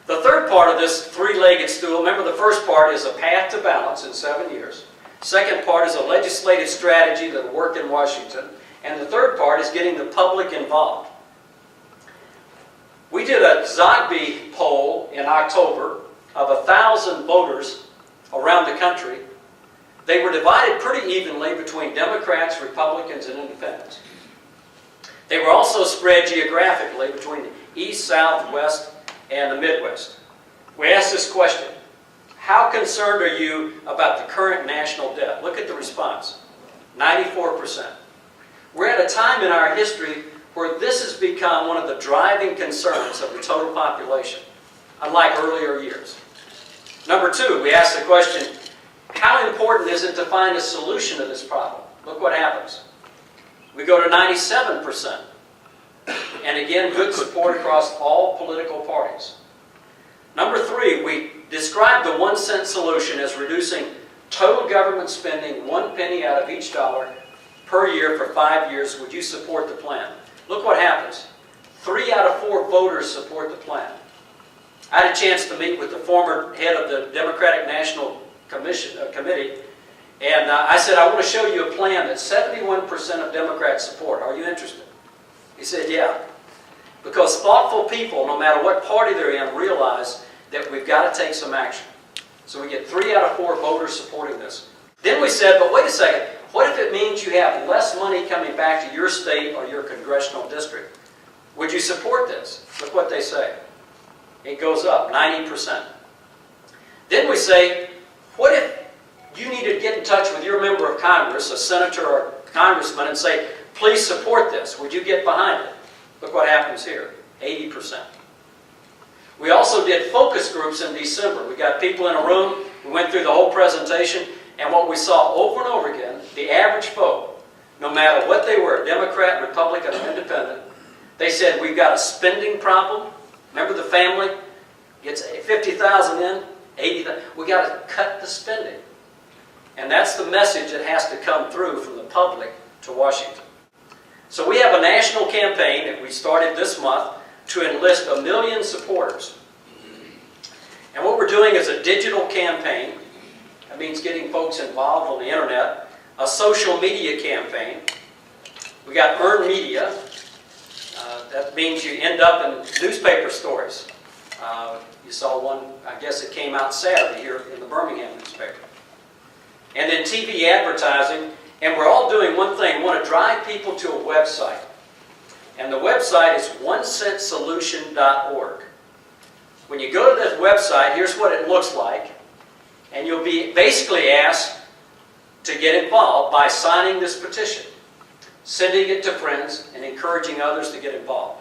The third part of this three-legged stool, remember the first part is a path to balance in 7 years. Second part is a legislative strategy that will work in Washington. And the third part is getting the public involved. We did a Zogby poll in October of 1,000 voters around the country. They were divided pretty evenly between Democrats, Republicans, and Independents. They were also spread geographically between the East, South, West, and the Midwest. We asked this question: how concerned are you about the current national debt? Look at the response. 94%. We're at a time in our history where this has become one of the driving concerns of the total population, unlike earlier years. Number two, we asked the question, how important is it to find a solution to this problem? Look what happens. We go to 97%. And again, good support across all political parties. Number three, we described the 1 cent solution as reducing total government spending 1 penny out of each dollar per year for 5 years. Would you support the plan? Look what happens. 3 out of 4 voters support the plan. I had a chance to meet with the former head of the Democratic National Committee, and I said, I want to show you a plan that 71% of Democrats support. Are you interested? He said, yeah. Because thoughtful people, no matter what party they're in, realize that we've got to take some action. So we get 3 out of 4 voters supporting this. Then we said, but wait a second, what if it means you have less money coming back to your state or your congressional district? Would you support this? Look what they say. It goes up, 90%. Then we say, what if you need to get in touch with your member of Congress, a senator or congressman, and say, please support this. Would you get behind it? Look what happens here, 80%. We also did focus groups in December. We got people in a room, we went through the whole presentation, and what we saw over and over again, the average vote, no matter what they were, Democrat, Republican, or Independent, they said, we've got a spending problem. Remember the family gets 50,000 in, 80,000. We got to cut the spending. And that's the message that has to come through from the public to Washington. So we have a national campaign that we started this month to enlist 1 million supporters. And what we're doing is a digital campaign. That means getting folks involved on the internet. A social media campaign. We got earned media. That means you end up in newspaper stories. You saw one, I guess it came out Saturday here in the Birmingham newspaper. And then TV advertising. And we're all doing one thing. We want to drive people to a website. And the website is onecentsolution.org. When you go to this website, here's what it looks like. And you'll be basically asked to get involved by signing this petition, sending it to friends, and encouraging others to get involved.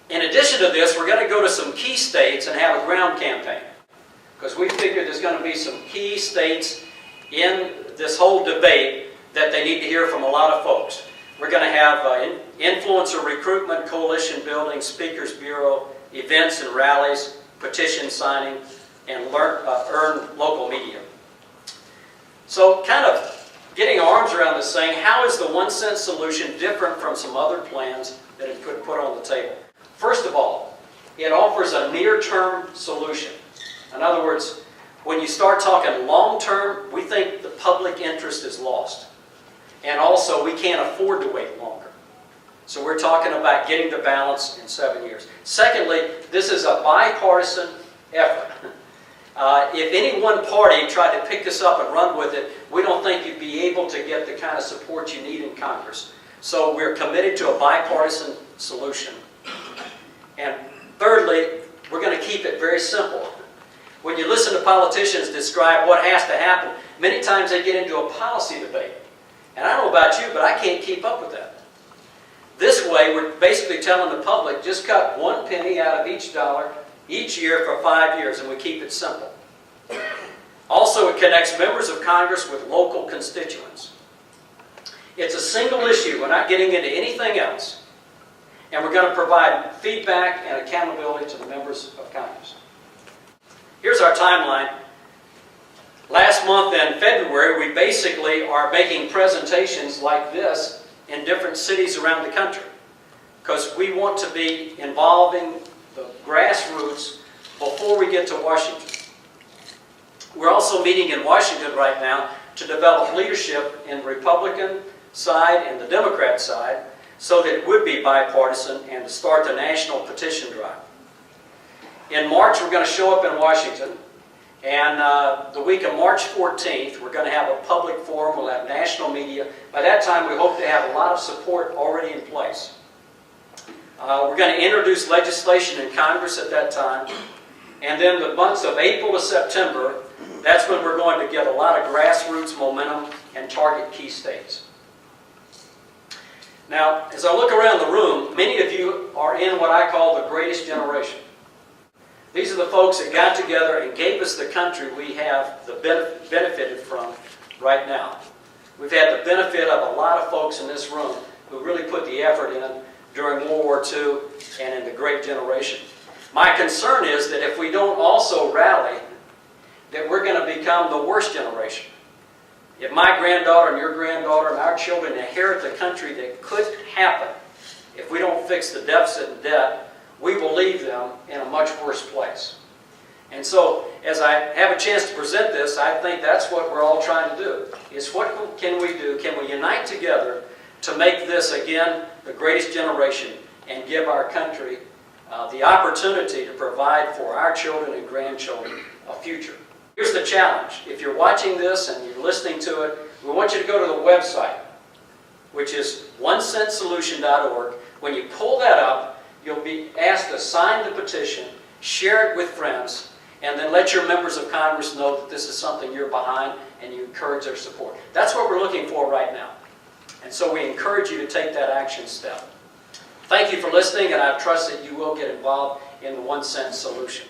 In addition to this, we're going to go to some key states and have a ground campaign. Because we figure there's going to be some key states in this whole debate that they need to hear from a lot of folks. We're going to have influencer recruitment, coalition building, speakers bureau, events and rallies, petition signing, and earn local media. So kind of getting our arms around this thing, how is the 1 cent solution different from some other plans that it could put on the table? First of all, it offers a near-term solution. In other words, when you start talking long-term, we think the public interest is lost. And also, we can't afford to wait longer. So we're talking about getting the balance in 7 years. Secondly, this is a bipartisan effort. If any one party tried to pick this up and run with it, we don't think you'd be able to get the kind of support you need in Congress. So we're committed to a bipartisan solution. And thirdly, we're going to keep it very simple. When you listen to politicians describe what has to happen, many times they get into a policy debate. And I don't know about you, but I can't keep up with that. This way, we're basically telling the public, just cut 1 penny out of each dollar each year for 5 years, and we keep it simple. Also, it connects members of Congress with local constituents. It's a single issue. We're not getting into anything else. And we're going to provide feedback and accountability to the members of Congress. Here's our timeline. Last month in February, we basically are making presentations like this in different cities around the country because we want to be involving the grassroots before we get to Washington. We're also meeting in Washington right now to develop leadership in the Republican side and the Democrat side so that it would be bipartisan and to start the national petition drive. In March, we're going to show up in Washington, and the week of March 14th, we're going to have a public forum. We'll have national media. By that time, we hope to have a lot of support already in place. We're going to introduce legislation in Congress at that time, and then the months of April to September, that's when we're going to get a lot of grassroots momentum and target key states. Now, as I look around the room, many of you are in what I call the greatest generation. These are the folks that got together and gave us the country we have benefited from right now. We've had the benefit of a lot of folks in this room who really put the effort in during World War II and in the Great Generation. My concern is that if we don't also rally, that we're going to become the worst generation. If my granddaughter and your granddaughter and our children inherit the country that could happen, if we don't fix the deficit and debt, we will leave them in a much worse place. And so, as I have a chance to present this, I think that's what we're all trying to do, is what can we do? Can we unite together to make this, again, the greatest generation and give our country the opportunity to provide for our children and grandchildren a future? Here's the challenge. If you're watching this and you're listening to it, we want you to go to the website, which is onecentsolution.org. When you pull that up, you'll be asked to sign the petition, share it with friends, and then let your members of Congress know that this is something you're behind and you encourage their support. That's what we're looking for right now. And so we encourage you to take that action step. Thank you for listening, and I trust that you will get involved in the 1 Cent Solution.